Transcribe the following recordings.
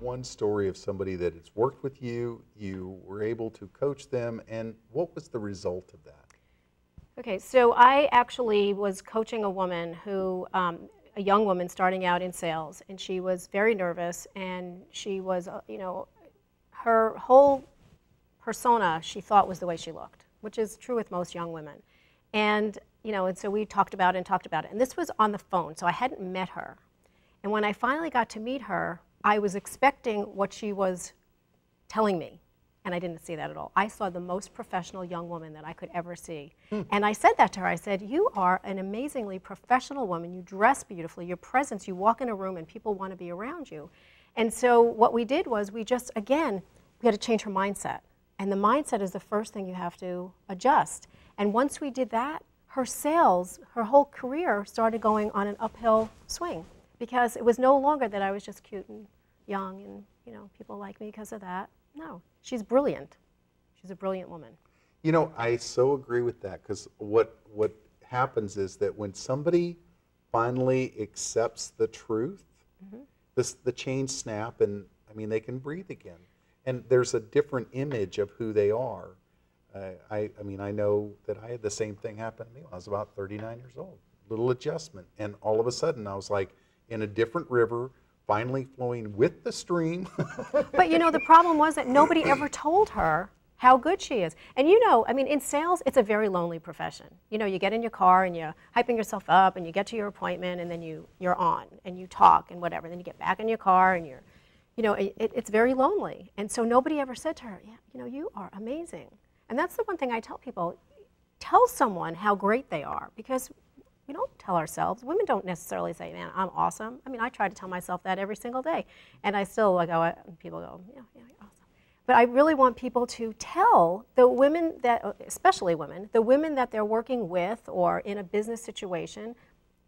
one story of somebody that has worked with you, you were able to coach them, and what was the result of that? Okay, so I actually was coaching a woman who, a young woman starting out in sales, and she was very nervous, and she was, her whole persona she thought was the way she looked, which is true with most young women. And, and so we talked about it and talked about it. And this was on the phone, so I hadn't met her. And when I finally got to meet her, I was expecting what she was telling me. And I didn't see that at all. I saw the most professional young woman that I could ever see. And I said that to her. I said, you are an amazingly professional woman. You dress beautifully. Your presence, you walk in a room and people want to be around you. And so what we did was we just, again, we had to change her mindset. And the mindset is the first thing you have to adjust. And once we did that, her sales, her whole career started going on an uphill swing. Because it was no longer that I was just cute and young and, people like me because of that. No, she's brilliant. She's a brilliant woman. I so agree with that, because what happens is that when somebody finally accepts the truth, the chains snap, and they can breathe again. And there's a different image of who they are. I know that I had the same thing happen to me when I was about 39 years old. Little adjustment, and all of a sudden I was like in a different river, finally flowing with the stream. But the problem was that nobody ever told her how good she is. And in sales, it's a very lonely profession. You get in your car and you're hyping yourself up and you get to your appointment and then you're on and you talk and whatever. Then you get back in your car and it's very lonely. And so nobody ever said to her, yeah, you are amazing. And that's the one thing I tell people, tell someone how great they are, because we don't tell ourselves. Women don't necessarily say, man, I'm awesome. I try to tell myself that every single day. And I still people go, yeah, you're awesome. But I really want people to tell the women especially women, the women that they're working with or in a business situation,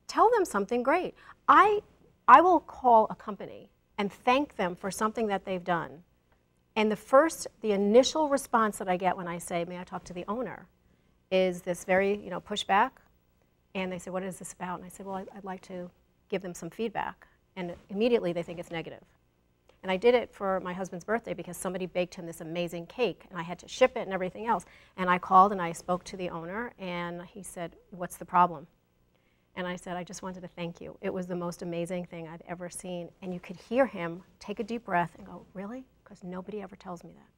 tell them something great. I will call a company and thank them for something that they've done. And the initial response that I get when I say, may I talk to the owner, is this very, pushback. And they say, what is this about? And I said, well, I'd like to give them some feedback. And immediately they think it's negative. And I did it for my husband's birthday because somebody baked him this amazing cake, and I had to ship it and everything else. And I called and I spoke to the owner, and he said, what's the problem? And I said, I just wanted to thank you. It was the most amazing thing I've ever seen. And you could hear him take a deep breath and go, really? Because nobody ever tells me that.